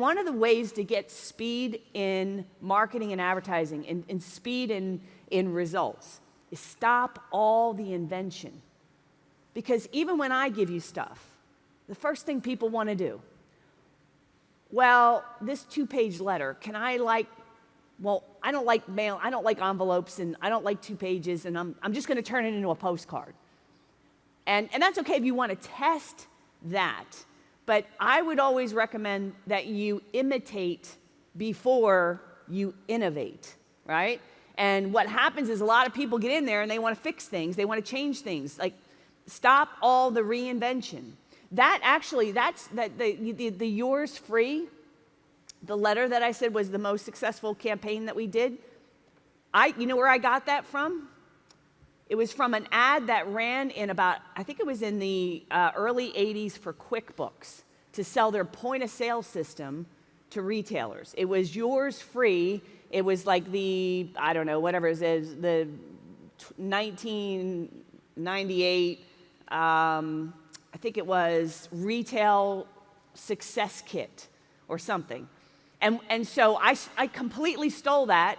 One of the ways to get speed in marketing and advertising and speed in results is stop all the invention. Because even when I give you stuff, the first thing people want to do, well, this 2-page letter, I don't like mail, I don't like envelopes, and I don't like 2 pages, and I'm just going to turn it into a postcard. And that's okay if you want to test that, but I would always recommend that you imitate before you innovate, right? And what happens is a lot of people get in there and they want to fix things, they want to change things, like stop all the reinvention. The Yours Free, the letter that I said was the most successful campaign that we did, you know where I got that from? It was from an ad that ran in I think it was in the early 80s for QuickBooks to sell their point of sale system to retailers. It was Yours Free. It was like the 1998, I think it was Retail Success Kit or something. And so I completely stole that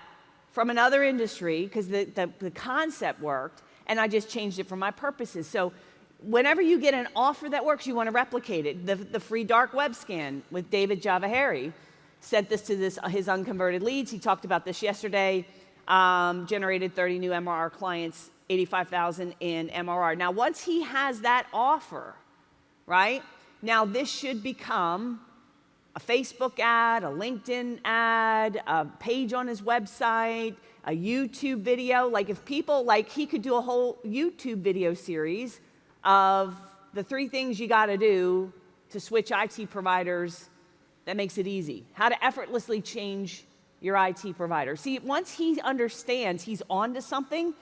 from another industry because the concept worked, and I just changed it for my purposes. So whenever you get an offer that works, you want to replicate it. The free dark web scan with David Javahari sent this to his unconverted leads. He talked about this yesterday, generated 30 new MRR clients, 85,000 in MRR. Now, once he has that offer, right, now this should become a Facebook ad, a LinkedIn ad, a page on his website, a YouTube video. Like if people, he could do a whole YouTube video series of the 3 things you got to do to switch IT providers. That makes it easy. How to effortlessly change your IT provider. See, once he understands he's onto something,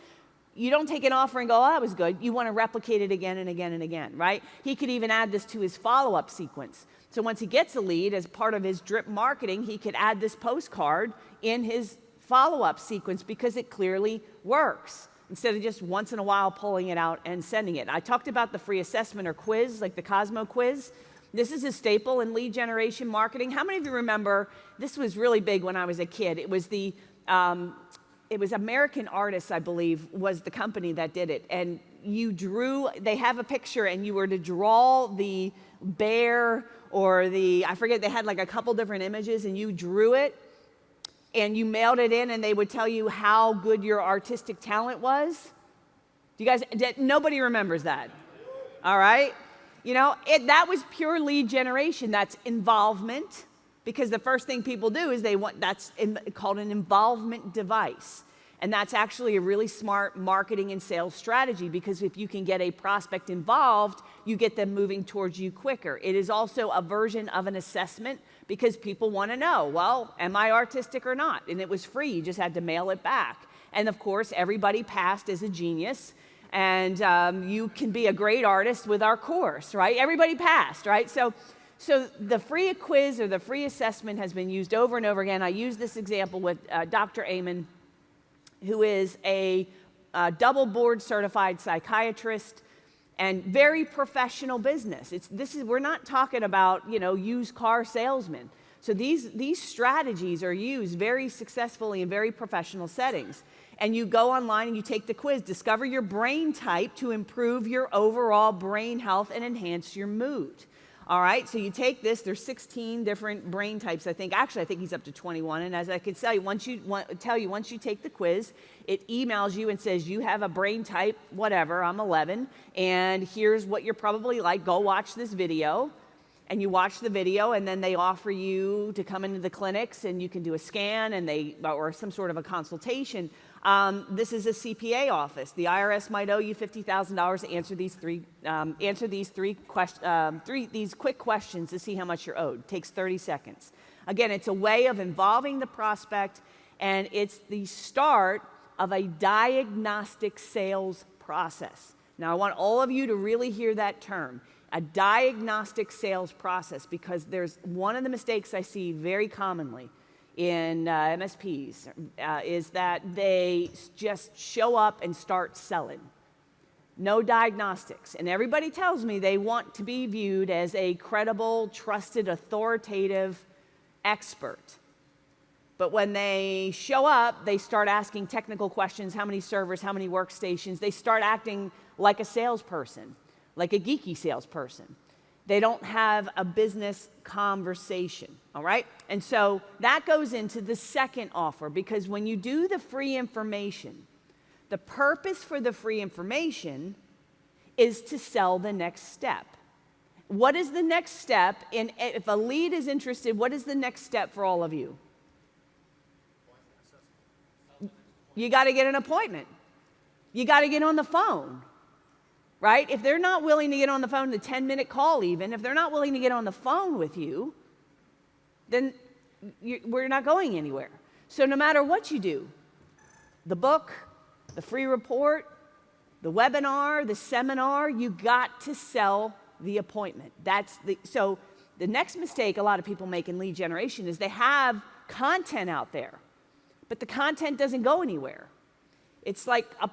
you don't take an offer and go, oh, that was good. You want to replicate it again and again and again, right? He could even add this to his follow-up sequence. So once he gets a lead, as part of his drip marketing, he could add this postcard in his follow-up sequence because it clearly works, instead of just once in a while pulling it out and sending it. I talked about the free assessment or quiz, like the Cosmo quiz. This is a staple in lead generation marketing. How many of you remember, this was really big when I was a kid. It was American Artists, I believe, was the company that did it. And they have a picture, and you were to draw the bear or I forget, they had like a couple different images, and you drew it, and you mailed it in, and they would tell you how good your artistic talent was. Nobody remembers that, all right? That was pure lead generation. That's involvement, because the first thing people do is that's called an involvement device. And that's actually a really smart marketing and sales strategy, because if you can get a prospect involved, you get them moving towards you quicker. It is also a version of an assessment, because people want to know, well, am I artistic or not? And it was free. You just had to mail it back. And of course, everybody passed as a genius. And you can be a great artist with our course, right? Everybody passed, right? So the free quiz or the free assessment has been used over and over again. I use this example with Dr. Amen, who is a double board certified psychiatrist and very professional business. We're not talking about, used car salesmen. So these strategies are used very successfully in very professional settings. And you go online and you take the quiz, discover your brain type to improve your overall brain health and enhance your mood. All right, so you take this, there's 16 different brain types, I think. Actually, I think he's up to 21. And as I could tell you, once you take the quiz, it emails you and says, you have a brain type, whatever, I'm 11, and here's what you're probably like. Go watch this video. And you watch the video, and then they offer you to come into the clinics, and you can do a scan or some sort of a consultation. This is a CPA office. The IRS might owe you $50,000 to answer these quick questions to see how much you're owed. It takes 30 seconds. Again, it's a way of involving the prospect, and it's the start of a diagnostic sales process. Now, I want all of you to really hear that term, a diagnostic sales process, because there's one of the mistakes I see very commonly in MSPs is that they just show up and start selling. No diagnostics. And everybody tells me they want to be viewed as a credible, trusted, authoritative expert. But when they show up, they start asking technical questions, how many servers, how many workstations. They start acting like a salesperson, like a geeky salesperson. They don't have a business conversation, all right? And so that goes into the second offer, because when you do the free information, the purpose for the free information is to sell the next step. What is the next step? And if a lead is interested, what is the next step for all of you? You got to get an appointment. You got to get on the phone, right? If they're not willing to get on the phone, the 10-minute call even, if they're not willing to get on the phone with you, then we're not going anywhere. So no matter what you do, the book, the free report, the webinar, the seminar, you got to sell the appointment. So the next mistake a lot of people make in lead generation is they have content out there, but the content doesn't go anywhere. It's like a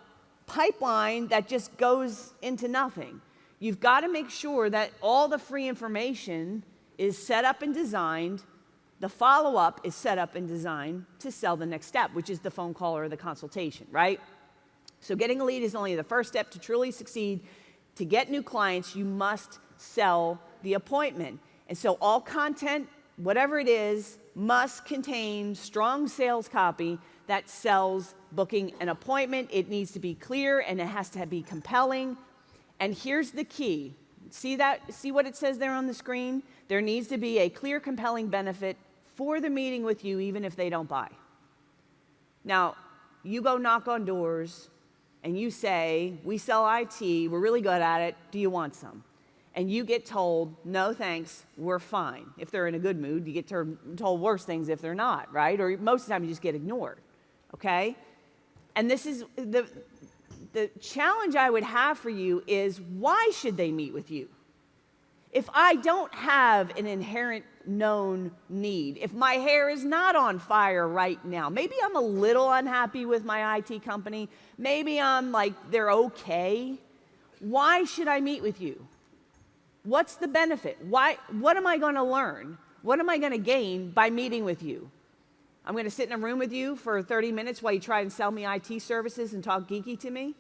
pipeline that just goes into nothing. You've got to make sure that all the free information is set up and designed, the follow-up is set up and designed to sell the next step, which is the phone call or the consultation, right? So getting a lead is only the first step to truly succeed. To get new clients, you must sell the appointment. And so all content, whatever it is, must contain strong sales copy that sells booking an appointment. It needs to be clear and it has to be compelling. And here's the key. See what it says there on the screen? There needs to be a clear, compelling benefit for the meeting with you, even if they don't buy. Now, you go knock on doors and you say, we sell IT, we're really good at it, do you want some? And you get told, no thanks, we're fine. If they're in a good mood, you get told worse things if they're not, right? Or most of the time you just get ignored, okay? And this is the challenge I would have for you is, why should they meet with you? If I don't have an inherent known need, if my hair is not on fire right now, maybe I'm a little unhappy with my IT company, maybe I'm like, they're okay, why should I meet with you? What's the benefit? What am I going to learn? What am I going to gain by meeting with you? I'm going to sit in a room with you for 30 minutes while you try and sell me IT services and talk geeky to me?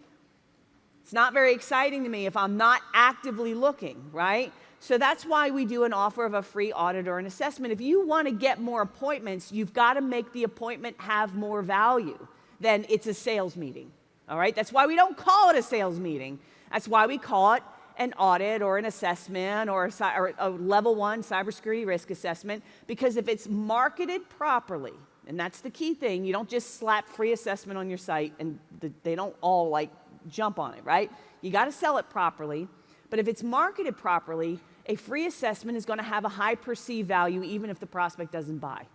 It's not very exciting to me if I'm not actively looking, right? So that's why we do an offer of a free audit or an assessment. If you want to get more appointments, you've got to make the appointment have more value than it's a sales meeting, all right? That's why we don't call it a sales meeting. That's why we call it an audit or an assessment or a level 1 cybersecurity risk assessment, because if it's marketed properly, and that's the key thing, you don't just slap free assessment on your site and they don't all like jump on it, right? You got to sell it properly. But if it's marketed properly, a free assessment is going to have a high perceived value even if the prospect doesn't buy,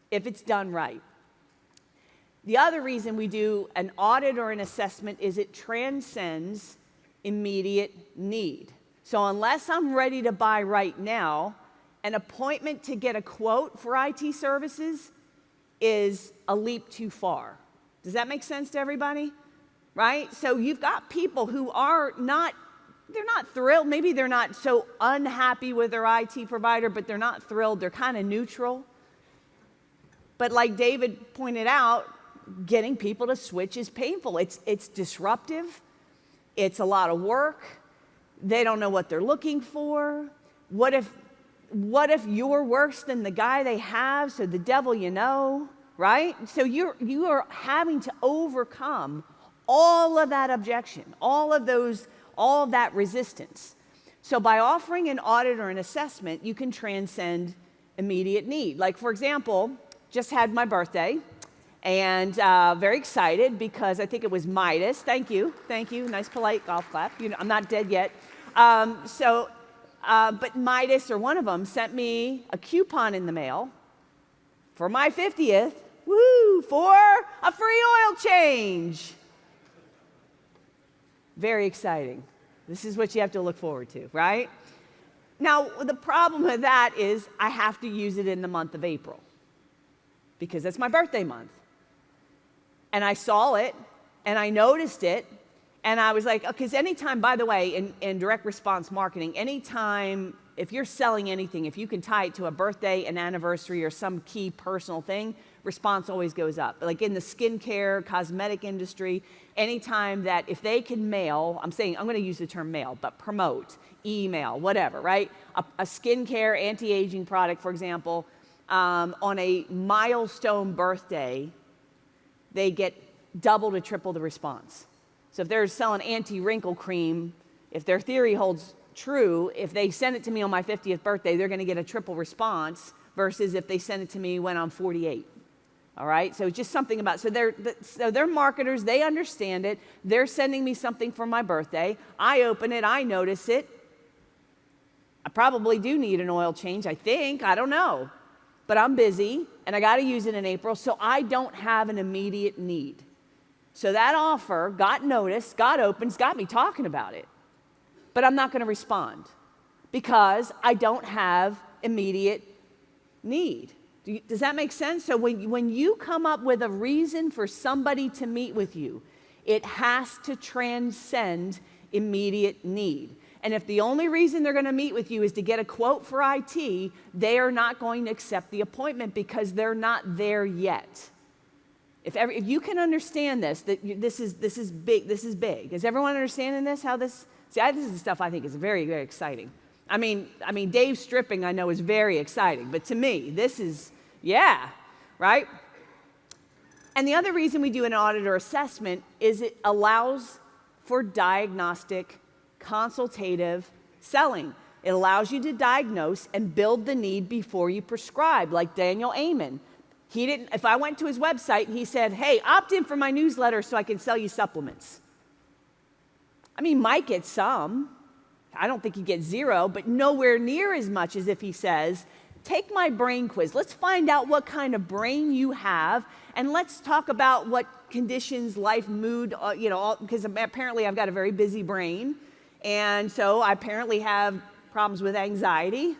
if it's done right. The other reason we do an audit or an assessment is it transcends immediate need. So unless I'm ready to buy right now, an appointment to get a quote for IT services is a leap too far. Does that make sense to everybody? Right? So you've got people who are not, they're not thrilled. Maybe they're not so unhappy with their IT provider, but they're not thrilled. They're kind of neutral. But like David pointed out, getting people to switch is painful. It's disruptive. It's a lot of work. They don't know what they're looking for. What if you're worse than the guy they have, so the devil you know, right? So you are having to overcome all of that objection, all of that resistance. So by offering an audit or an assessment, you can transcend immediate need. Like, for example, just had my birthday, and very excited because I think it was Midas. Thank you, nice polite golf clap. You know, I'm not dead yet. But Midas, or one of them, sent me a coupon in the mail for my 50th, for a free oil change. Very exciting. This is what you have to look forward to, right? Now, the problem with that is I have to use it in the month of April because that's my birthday month. And I saw it, and I noticed it, and I was like, because anytime, by the way, in direct response marketing, anytime if you're selling anything, if you can tie it to a birthday, an anniversary, or some key personal thing, response always goes up. Like in the skincare, cosmetic industry, anytime that if they can mail, I'm going to use the term mail, but promote, email, whatever, right? A skincare, anti-aging product, for example, on a milestone birthday, they get double to triple the response. So if they're selling anti-wrinkle cream, if their theory holds true, if they send it to me on my 50th birthday, they're going to get a triple response versus if they send it to me when I'm 48. All right, so just something about, so they're marketers, they understand it, they're sending me something for my birthday, I open it, I notice it, I probably do need an oil change, I think, I don't know, but I'm busy, and I gotta use it in April, so I don't have an immediate need. So that offer got noticed, got opened, got me talking about it, but I'm not gonna respond, because I don't have immediate need. Does that make sense? So when you come up with a reason for somebody to meet with you, it has to transcend immediate need. And if the only reason they're going to meet with you is to get a quote for IT, they are not going to accept the appointment because they're not there yet. If you can understand this, that this is big. This is big. Is everyone understanding this? This is the stuff I think is very, very exciting. I mean, Dave stripping I know is very exciting, but to me, this is. Yeah, right? And the other reason we do an audit or assessment is it allows for diagnostic, consultative selling. It allows you to diagnose and build the need before you prescribe, like Daniel Amen. If I went to his website and he said, hey, opt in for my newsletter so I can sell you supplements. I mean, might get some. I don't think he gets zero, but nowhere near as much as if he says, take my brain quiz. Let's find out what kind of brain you have, and let's talk about what conditions, life, mood, because apparently I've got a very busy brain, and so I apparently have problems with anxiety.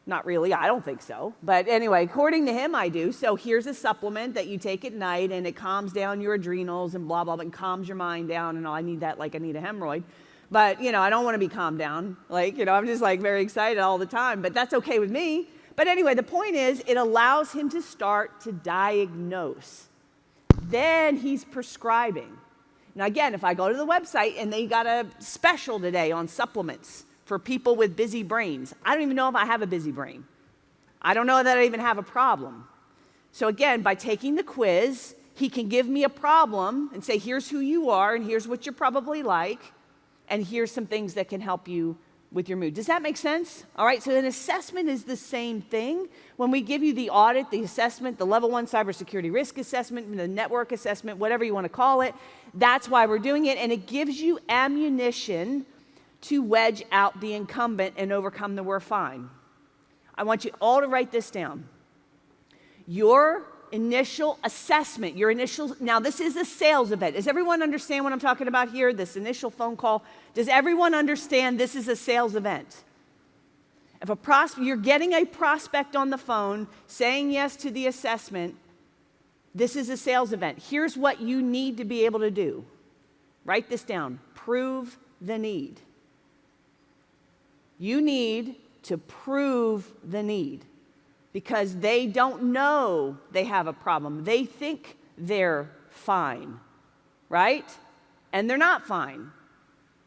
Not really, I don't think so. But anyway, according to him, I do. So here's a supplement that you take at night, and it calms down your adrenals and blah, blah, blah, and calms your mind down, and all. I need that like I need a hemorrhoid. But, I don't want to be calmed down. I'm just very excited all the time, but that's okay with me. But anyway, the point is it allows him to start to diagnose. Then he's prescribing. Now again, if I go to the website and they got a special today on supplements for people with busy brains, I don't even know if I have a busy brain. I don't know that I even have a problem. So again, by taking the quiz, he can give me a problem and say, here's who you are and here's what you're probably like. And here's some things that can help you with your mood. Does that make sense? All right, so an assessment is the same thing. When we give you the audit, the assessment, the level 1 cybersecurity risk assessment, the network assessment, whatever you want to call it, that's why we're doing it. And it gives you ammunition to wedge out the incumbent and overcome the we're fine. I want you all to write this down. Your initial assessment, now this is a sales event. Does everyone understand what I'm talking about here? This initial phone call. Does everyone understand this is a sales event? If you're getting a prospect on the phone saying yes to the assessment, this is a sales event. Here's what you need to be able to do. Write this down. Prove the need. You need to prove the need. Because they don't know they have a problem. They think they're fine, right? And they're not fine.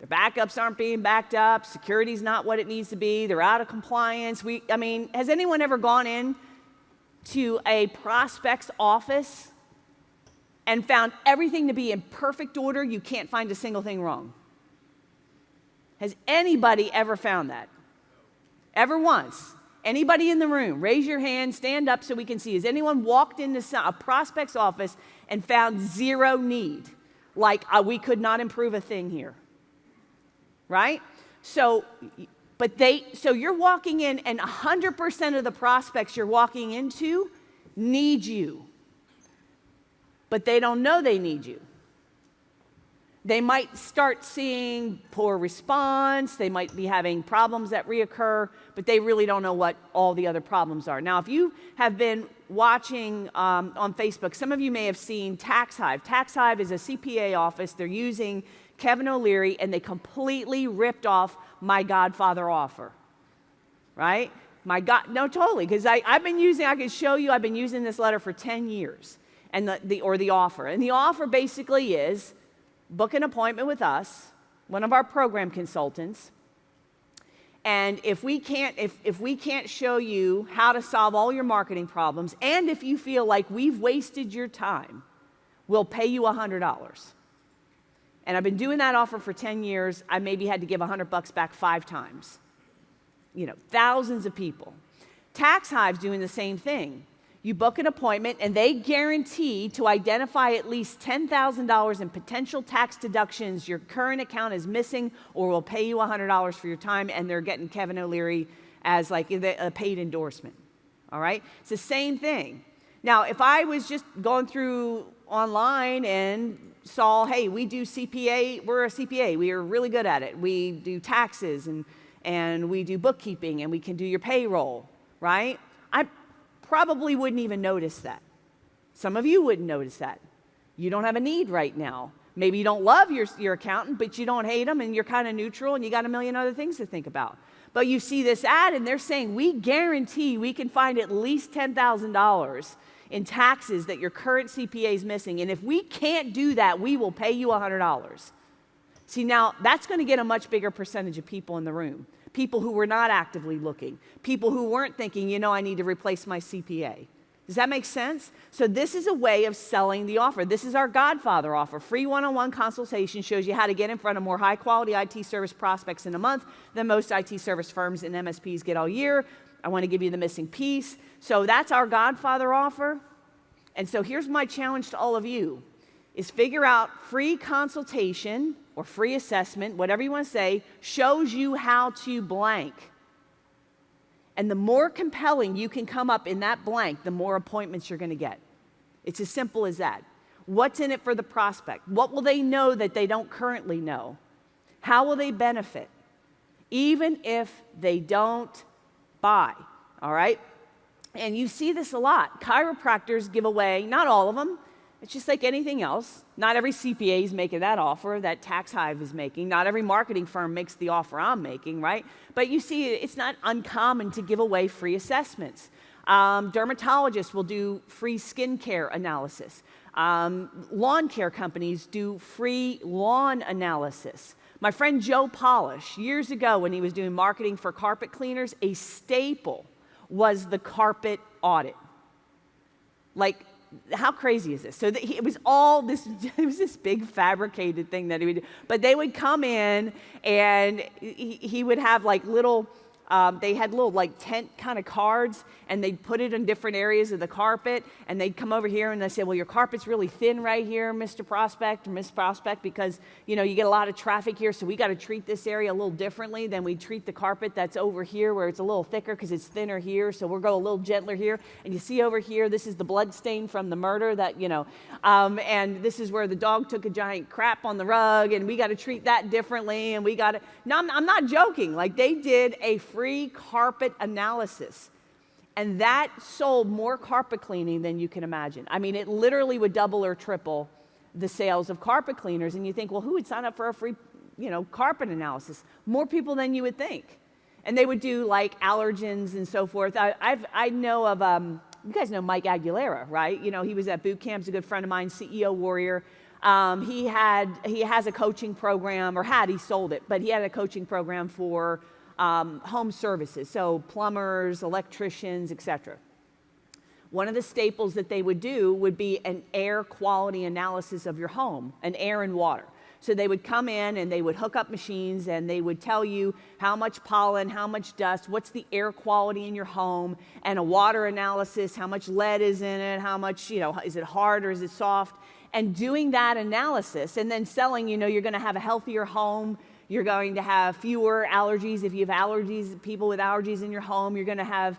Their backups aren't being backed up. Security's not what it needs to be. They're out of compliance. Has anyone ever gone in to a prospect's office and found everything to be in perfect order? You can't find a single thing wrong. Has anybody ever found that? Ever once? Anybody in the room, raise your hand, stand up so we can see. Has anyone walked into a prospect's office and found zero need? We could not improve a thing here, right? So you're walking in and 100% of the prospects you're walking into need you, but they don't know they need you. They might start seeing poor response, they might be having problems that reoccur, but they really don't know what all the other problems are. Now, if you have been watching on Facebook, some of you may have seen TaxHive. TaxHive is a CPA office. They're using Kevin O'Leary, and they completely ripped off my Godfather offer. right? My God, no, totally, because I can show you, I've been using this letter for 10 years, and the offer. And the offer basically is, book an appointment with us, one of our program consultants, and if we can't show you how to solve all your marketing problems, and if you feel like we've wasted your time, we'll pay you $100. And I've been doing that offer for 10 years. I maybe had to give $100 back 5 times. Thousands of people. Tax Hive's doing the same thing. You book an appointment, and they guarantee to identify at least $10,000 in potential tax deductions your current account is missing, or will pay you $100 for your time, and they're getting Kevin O'Leary as like a paid endorsement. All right? It's the same thing. Now, if I was just going through online and saw, hey, we do CPA, we're a CPA, we are really good at it. We do taxes and we do bookkeeping, and we can do your payroll, right? I probably wouldn't even notice that. Some of you wouldn't notice that. You don't have a need right now. Maybe you don't love your accountant, but you don't hate them, and you're kind of neutral, and you got a million other things to think about. But you see this ad, and they're saying, we guarantee we can find at least $10,000 in taxes that your current CPA is missing. And if we can't do that, we will pay you $100. See, now that's going to get a much bigger percentage of people in the room. People who were not actively looking. People who weren't thinking, I need to replace my CPA. Does that make sense? So this is a way of selling the offer. This is our Godfather offer. Free one-on-one consultation shows you how to get in front of more high-quality IT service prospects in a month than most IT service firms and MSPs get all year. I want to give you the missing piece. So that's our Godfather offer. And so here's my challenge to all of you, is figure out free consultation or free assessment, whatever you want to say, shows you how to blank. And the more compelling you can come up in that blank, the more appointments you're going to get. It's as simple as that. What's in it for the prospect? What will they know that they don't currently know? How will they benefit? Even if they don't buy, all right? And you see this a lot. Chiropractors give away, not all of them, it's just like anything else. Not every CPA is making that offer that Tax Hive is making. Not every marketing firm makes the offer I'm making, right? But you see, it's not uncommon to give away free assessments. Dermatologists will do free skincare analysis. Lawn care companies do free lawn analysis. My friend Joe Polish, years ago when he was doing marketing for carpet cleaners, a staple was the carpet audit. Like, how crazy is this? So it was all this, it was this big fabricated thing that he would do. But they would come in, and he would have like little, they had little like tent kind of cards, and they'd put it in different areas of the carpet, and they'd come over here and they say, well, your carpet's really thin right here, Mr. Prospect or Miss Prospect, because you get a lot of traffic here, so we got to treat this area a little differently than we treat the carpet that's over here where it's a little thicker because it's thinner here, so we'll go a little gentler here. And you see over here, this is the blood stain from the murder that, and this is where the dog took a giant crap on the rug, and we got to treat that differently, and we got to, no, I'm not joking, like they did a free carpet analysis. And that sold more carpet cleaning than you can imagine. I mean, it literally would double or triple the sales of carpet cleaners. And you think, well, who would sign up for a free, carpet analysis? More people than you would think. And they would do like allergens and so forth. I know of, you guys know Mike Aguilera, right? He was at boot camp, he's a good friend of mine, CEO Warrior. He has a coaching program, he sold it, but he had a coaching program for home services, so plumbers, electricians, etc. One of the staples that they would do would be an air quality analysis of your home, an air and water. So they would come in and they would hook up machines and they would tell you how much pollen, how much dust, what's the air quality in your home, and a water analysis, how much lead is in it, how much, is it hard or is it soft? And doing that analysis and then selling, you're going to have a healthier home. You're going to have fewer allergies. If you have allergies, people with allergies in your home, you're going to have,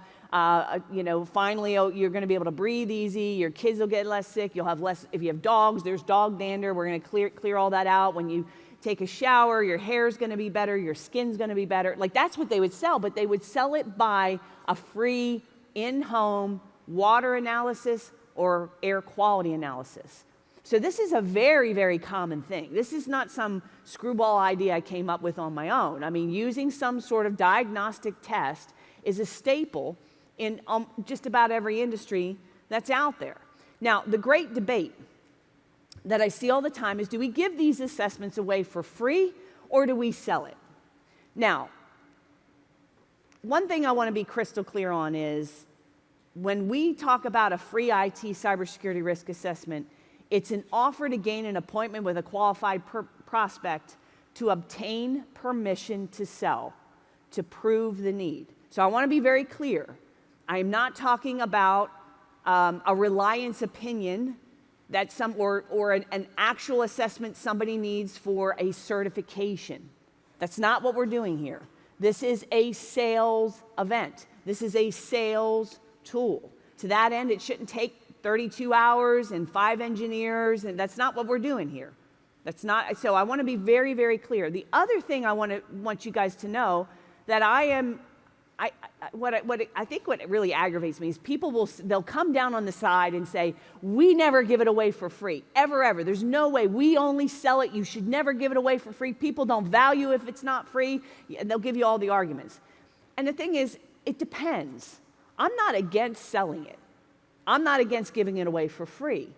finally, you're going to be able to breathe easy. Your kids will get less sick. You'll have less, if you have dogs, there's dog dander. We're going to clear all that out. When you take a shower, your hair's going to be better. Your skin's going to be better. Like, that's what they would sell, but they would sell it by a free in-home water analysis or air quality analysis. So this is a very, very common thing. This is not some screwball idea I came up with on my own. I mean, using some sort of diagnostic test is a staple in just about every industry that's out there. Now, the great debate that I see all the time is, do we give these assessments away for free or do we sell it? Now, one thing I want to be crystal clear on is when we talk about a free IT cybersecurity risk assessment, it's an offer to gain an appointment with a qualified prospect to obtain permission to sell, to prove the need. So I want to be very clear. I am not talking about a reliance opinion that or an actual assessment somebody needs for a certification. That's not what we're doing here. This is a sales event. This is a sales tool. To that end, it shouldn't take 32 hours and 5 engineers, and that's not what we're doing here. That's not, so I want to be very, very clear. The other thing I want you guys to know that I think what really aggravates me is they'll come down on the side and say, we never give it away for free, ever. There's no way. We only sell it. You should never give it away for free. People don't value if it's not free. And they'll give you all the arguments. And the thing is, it depends. I'm not against selling it. I'm not against giving it away for free.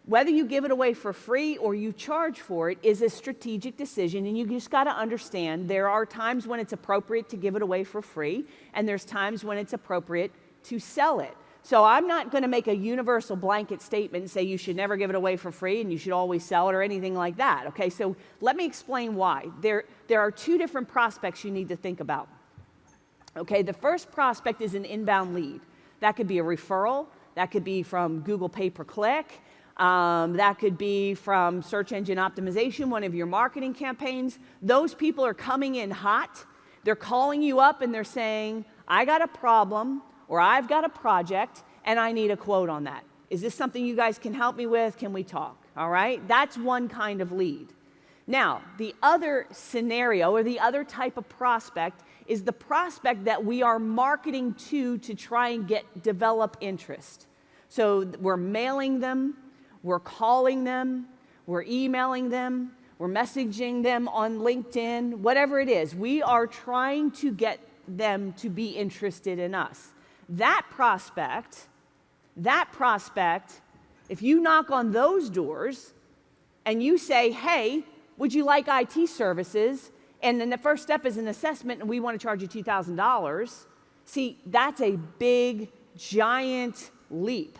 Whether you give it away for free or you charge for it is a strategic decision, and you just got to understand there are times when it's appropriate to give it away for free, and there's times when it's appropriate to sell it. So I'm not going to make a universal blanket statement and say you should never give it away for free and you should always sell it or anything like that. Okay, so let me explain why. There are 2 different prospects you need to think about. Okay, the first prospect is an inbound lead. That could be a referral. That could be from Google pay-per-click. That could be from search engine optimization, one of your marketing campaigns. Those people are coming in hot. They're calling you up and they're saying, I got a problem or I've got a project and I need a quote on that. Is this something you guys can help me with? Can we talk? All right? That's one kind of lead. Now, the other scenario or the other type of prospect is the prospect that we are marketing to try and develop interest. So we're mailing them, we're calling them, we're emailing them, we're messaging them on LinkedIn, whatever it is. We are trying to get them to be interested in us. That prospect, if you knock on those doors and you say, hey, would you like IT services? And then the first step is an assessment and we want to charge you $2,000. See, that's a big, giant leap.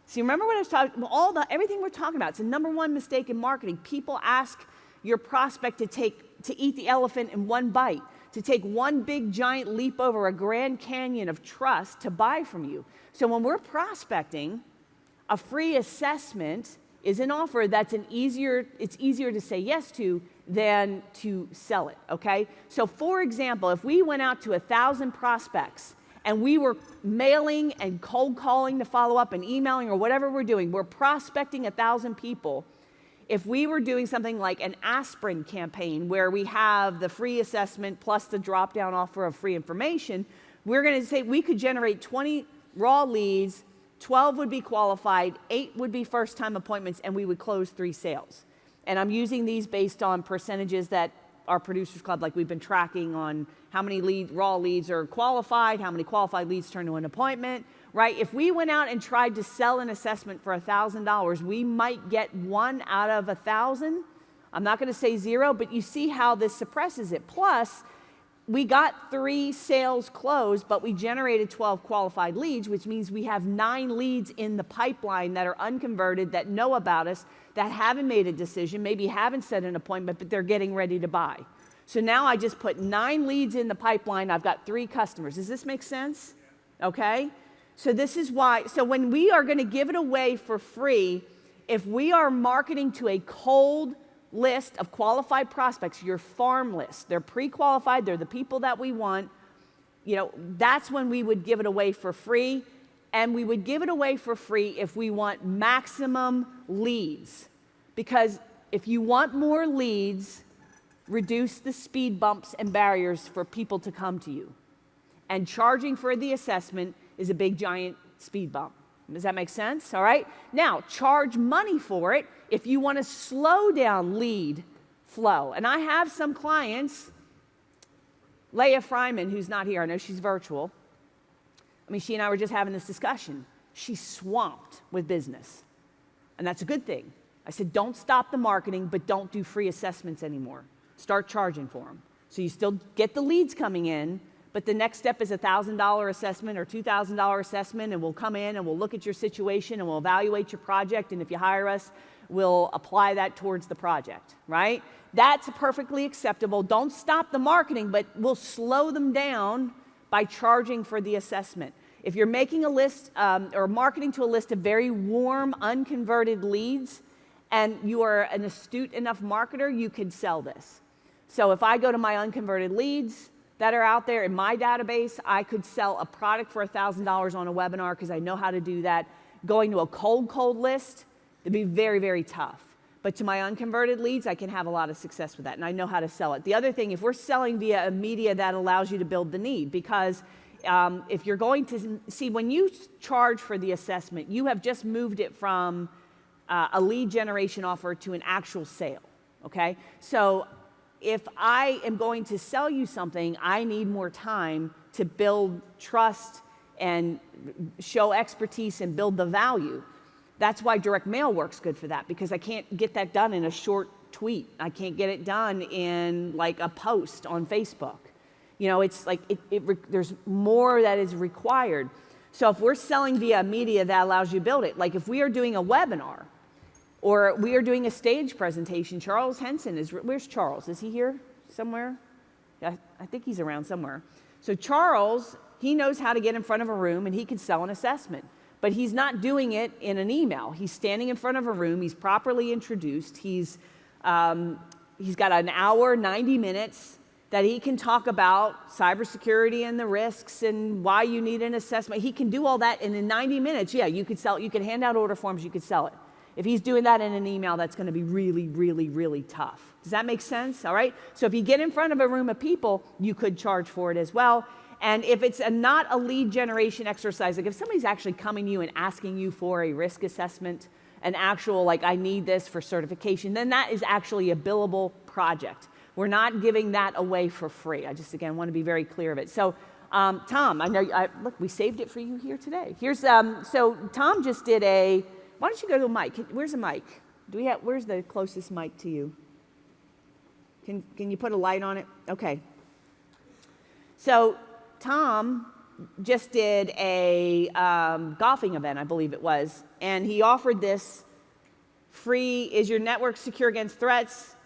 See, remember what I was talking about? Everything we're talking about, it's the number one mistake in marketing. People ask your prospect to eat the elephant in one bite, to take one big giant leap over a Grand Canyon of trust to buy from you. So when we're prospecting, a free assessment is an offer that's easier to say yes to than to sell it, okay? So for example, if we went out to 1,000 prospects and we were mailing and cold calling to follow up and emailing or whatever we're doing, we're prospecting 1,000 people. If we were doing something like an aspirin campaign where we have the free assessment plus the drop-down offer of free information, we're going to say we could generate 20 raw leads, 12 would be qualified, 8 would be first-time appointments, and we would close 3 sales. And I'm using these based on percentages that our Producers Club, like we've been tracking on how many raw leads are qualified, how many qualified leads turn to an appointment, right? If we went out and tried to sell an assessment for $1,000, we might get 1 out of 1,000. I'm not going to say 0, but you see how this suppresses it. Plus, we got 3 sales closed, but we generated 12 qualified leads, which means we have 9 leads in the pipeline that are unconverted, that know about us, that haven't made a decision, maybe haven't set an appointment, but they're getting ready to buy. So now I just put 9 leads in the pipeline. I've got 3 customers. Does this make sense? Okay? So this is why. So when we are going to give it away for free, if we are marketing to a cold list of qualified prospects, your farm list, they're pre-qualified, they're the people that we want, that's when we would give it away for free. And we would give it away for free if we want maximum leads. Because if you want more leads, reduce the speed bumps and barriers for people to come to you. And charging for the assessment is a big giant speed bump. Does that make sense? All right? Now, charge money for it if you want to slow down lead flow. And I have some clients, Leah Fryman, who's not here, I know she's virtual, I mean, she and I were just having this discussion. She's swamped with business, and that's a good thing. I said, don't stop the marketing, but don't do free assessments anymore. Start charging for them. So you still get the leads coming in, but the next step is a $1,000 assessment or $2,000 assessment, and we'll come in and we'll look at your situation and we'll evaluate your project, and if you hire us, we'll apply that towards the project, right? That's perfectly acceptable. Don't stop the marketing, but we'll slow them down by charging for the assessment. If you're making a list or marketing to a list of very warm, unconverted leads, and you are an astute enough marketer, you could sell this. So if I go to my unconverted leads that are out there in my database, I could sell a product for $1,000 on a webinar because I know how to do that. Going to a cold list, it'd be very, very tough. But to my unconverted leads, I can have a lot of success with that, and I know how to sell it. The other thing, if we're selling via a media, that allows you to build the need, because if you're going to see, when you charge for the assessment, you have just moved it from a lead generation offer to an actual sale, okay? So if I am going to sell you something, I need more time to build trust and show expertise and build the value. That's why direct mail works good for that, because I can't get that done in a short tweet. I can't get it done in like a post on Facebook. You know, it's like there's more that is required. So if we're selling via media, that allows you to build it. Like if we are doing a webinar or we are doing a stage presentation, Charles Henson where's Charles? Is he here somewhere? Yeah, I think he's around somewhere. So Charles, he knows how to get in front of a room and he can sell an assessment. But he's not doing it in an email. He's standing in front of a room. He's properly introduced. He's got an hour, 90 minutes that he can talk about cybersecurity and the risks and why you need an assessment. He can do all that, and in 90 minutes, yeah, you could sell it. You could hand out order forms. You could sell it. If he's doing that in an email, that's going to be really, really, really tough. Does that make sense? All right. So if you get in front of a room of people, you could charge for it as well. And if it's not a lead generation exercise, like if somebody's actually coming to you and asking you for a risk assessment, an actual, like, I need this for certification, then that is actually a billable project. We're not giving that away for free. I just, again, want to be very clear of it. So, Tom, I know, look, we saved it for you here today. Here's, so Tom just did why don't you go to a mic? Where's the mic? Where's the closest mic to you? Can you put a light on it? Okay. So, Tom just did a golfing event, I believe it was, and he offered this free, is your network secure against threats?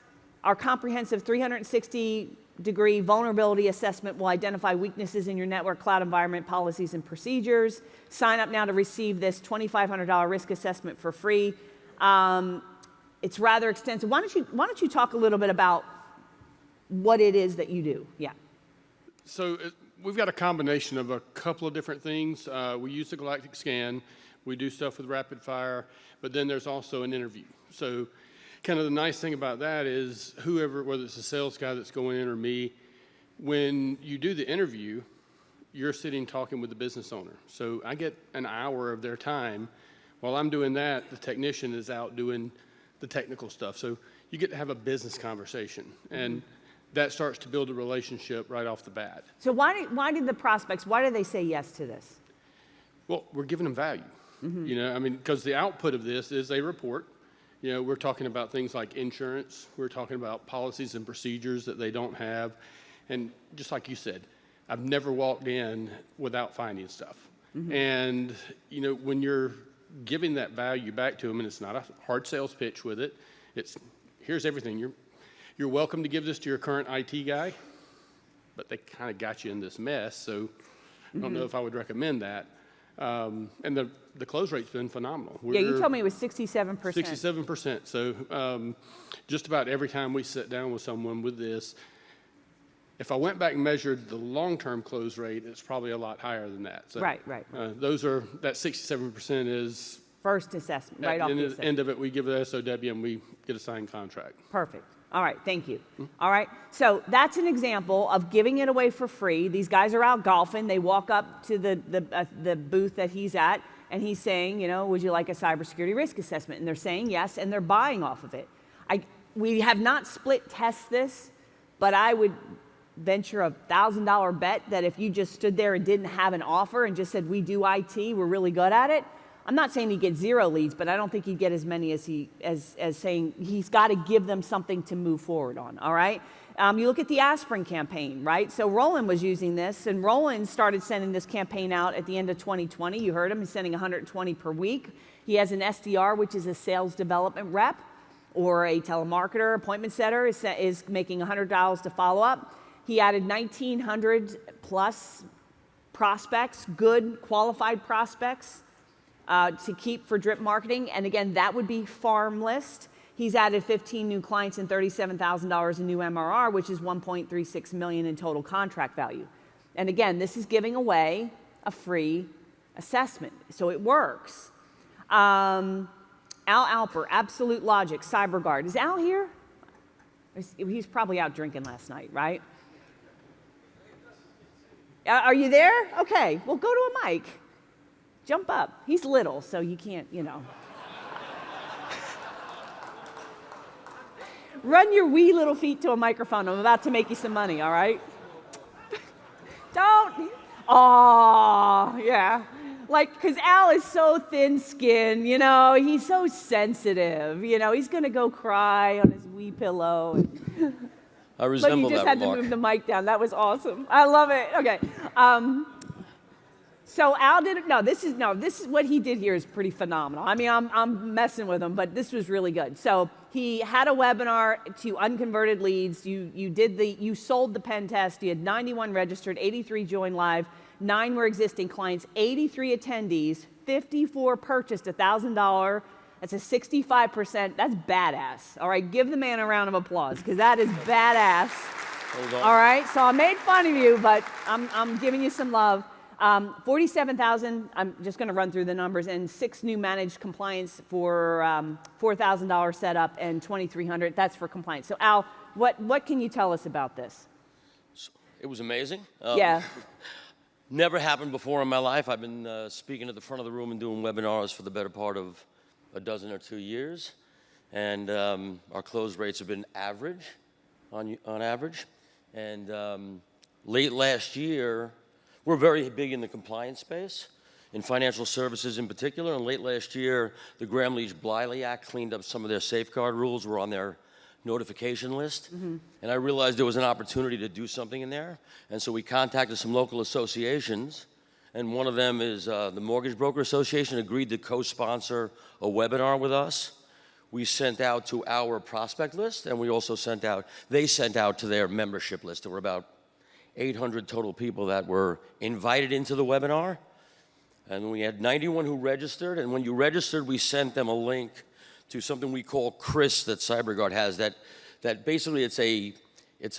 Our comprehensive 360-degree vulnerability assessment will identify weaknesses in your network cloud environment, policies, and procedures. Sign up now to receive this $2,500 risk assessment for free. It's rather extensive. Why don't you talk a little bit about what it is that you do? Yeah. So we've got a combination of a couple of different things. We use the Galactic Scan. We do stuff with rapid fire, but then there's also an interview. So kind of the nice thing about that is whoever, whether it's a sales guy that's going in or me, when you do the interview, you're sitting talking with the business owner. So I get an hour of their time. While I'm doing that, the technician is out doing the technical stuff. So you get to have a business conversation. And that starts to build a relationship right off the bat. So why did the prospects, why did they say yes to this? Well, we're giving them value. You know, I mean, because the output of this is a report. You know, we're talking about things like insurance. We're talking about policies and procedures that they don't have. And just like you said, I've never walked in without finding stuff. And, you know, when you're giving that value back to them, and it's not a hard sales pitch with it, it's here's everything. You're welcome to give this to your current IT guy, but they kind of got you in this mess, so I don't know if I would recommend that. And the close rate's been phenomenal. Yeah, you told me it was 67%. 67%. So just about every time we sit down with someone with this, if I went back and measured the long-term close rate, it's probably a lot higher than that. So, Right. that 67% is First assessment, right off the assessment. At the end of it, we give the SOW and we get a signed contract. Perfect. All right, thank you. All right, so that's an example of giving it away for free. These guys are out golfing. They walk up to the booth that he's at, and he's saying, you know, would you like a cybersecurity risk assessment? And they're saying yes, and they're buying off of it. We have not split test this, but I would venture a $1,000 bet that if you just stood there and didn't have an offer and just said, we do IT, we're really good at it, I'm not saying he'd get 0 leads, but I don't think he'd get as many as saying he's got to give them something to move forward on, all right? You look at the aspirin campaign, right? So Roland was using this, and Roland started sending this campaign out at the end of 2020. You heard him, he's sending 120 per week. He has an SDR, which is a sales development rep, or a telemarketer, appointment setter, is making $100 to follow up. He added 1,900 plus prospects, good qualified prospects, to keep for drip marketing. And again, that would be farm list. He's added 15 new clients and $37,000 in new MRR, which is $1.36 million in total contract value. And again, this is giving away a free assessment, so it works. Al Alper, Absolute Logic, CyberGuard. Is Al here? He's probably out drinking last night, right? Are you there? Okay, well, go to a mic. Jump up. He's little, so you can't, Run your wee little feet to a microphone. I'm about to make you some money, all right? Don't. Aw, yeah. Because Al is so thin-skinned, he's so sensitive. He's going to go cry on his wee pillow. I resemble that remark. But you just had to move the mic down. That was awesome. I love it. Okay. So Al didn't. This is what he did here is pretty phenomenal. I mean, I'm messing with him, but this was really good. So he had a webinar to unconverted leads. You sold the pen test. You had 91 registered, 83 joined live, 9 were existing clients, 83 attendees, 54 purchased $1,000. That's a 65%. That's badass. All right, give the man a round of applause because that is badass. Hold on. All right, so I made fun of you, but I'm giving you some love. 47,000, I'm just going to run through the numbers, and 6 new managed compliance for $4,000 setup and 2,300. That's for compliance. So Al, what can you tell us about this? It was amazing. Yeah. Never happened before in my life. I've been speaking at the front of the room and doing webinars for the better part of a dozen or 2 years, and our close rates have been average, on average. And late last year, we're very big in the compliance space, in financial services in particular. And late last year, the Gramm-Leach-Bliley Act cleaned up some of their safeguard rules. Were on their notification list. Mm-hmm. And I realized there was an opportunity to do something in there. And so we contacted some local associations. And one of them is the Mortgage Broker Association agreed to co-sponsor a webinar with us. We sent out to our prospect list, and we also they sent out to their membership list. There were about 800 total people that were invited into the webinar. And we had 91 who registered. And when you registered, we sent them a link to something we call CRIS that CyberGuard has, that basically it's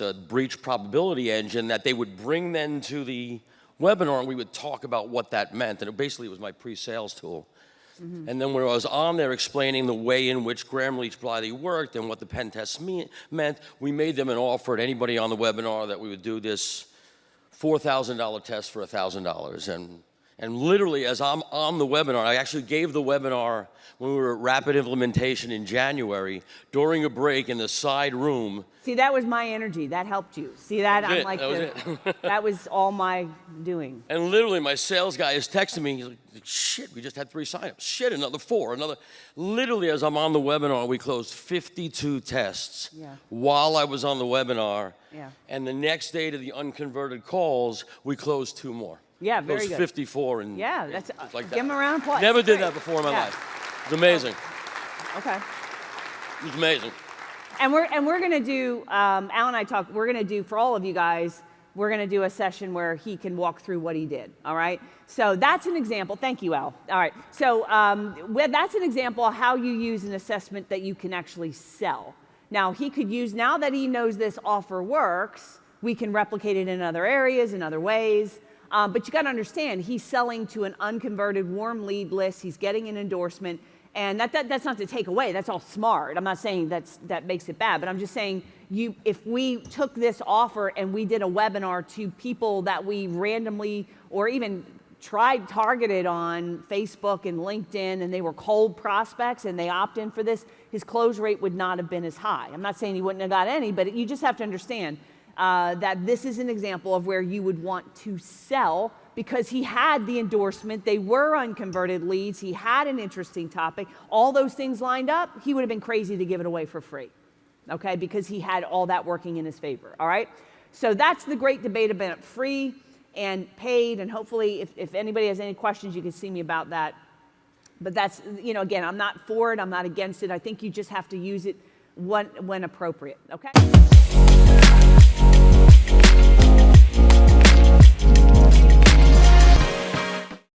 a breach probability engine that they would bring then to the webinar, and we would talk about what that meant. And it basically was my pre-sales tool. Mm-hmm. And then when I was on there explaining the way in which Gramm-Leach-Bliley worked and what the pen test meant, we made them an offer to anybody on the webinar that we would do this $4,000 test for $1,000. And literally, as I'm on the webinar, I actually gave the webinar when we were at Rapid Implementation in January, during a break in the side room. See, that was my energy. That helped you. See that? I'm like, that was all my doing. And literally, my sales guy is texting me. He's like, shit, we just had 3 signups. Shit, another 4, Literally, as I'm on the webinar, we closed 52 tests while I was on the webinar. Yeah. And the next day to the unconverted calls, we closed 2 more. Yeah, very good. Those 54 and that's like that. Give him a round of applause. Never did that before in my life. It was amazing. Okay. It was amazing. And we're gonna do Al and I talked. We're gonna do for all of you guys. We're gonna do a session where he can walk through what he did. All right. So that's an example. Thank you, Al. All right. So that's an example of how you use an assessment that you can actually sell. Now he could use, now that he knows this offer works, we can replicate it in other areas, in other ways. But you got to understand, he's selling to an unconverted warm lead list. He's getting an endorsement, and that's not to take away. That's all smart. I'm not saying that makes it bad, but I'm just saying if we took this offer and we did a webinar to people that we randomly or even tried targeted on Facebook and LinkedIn, and they were cold prospects and they opt in for this, his close rate would not have been as high. I'm not saying he wouldn't have got any, but you just have to understand. that this is an example of where you would want to sell because he had the endorsement, they were unconverted leads, he had an interesting topic, all those things lined up, he would have been crazy to give it away for free, okay, because he had all that working in his favor, all right? So that's the great debate about free and paid, and hopefully if anybody has any questions, you can see me about that. But that's, you know, again, I'm not for it, I'm not against it, I think you just have to use it when appropriate, okay?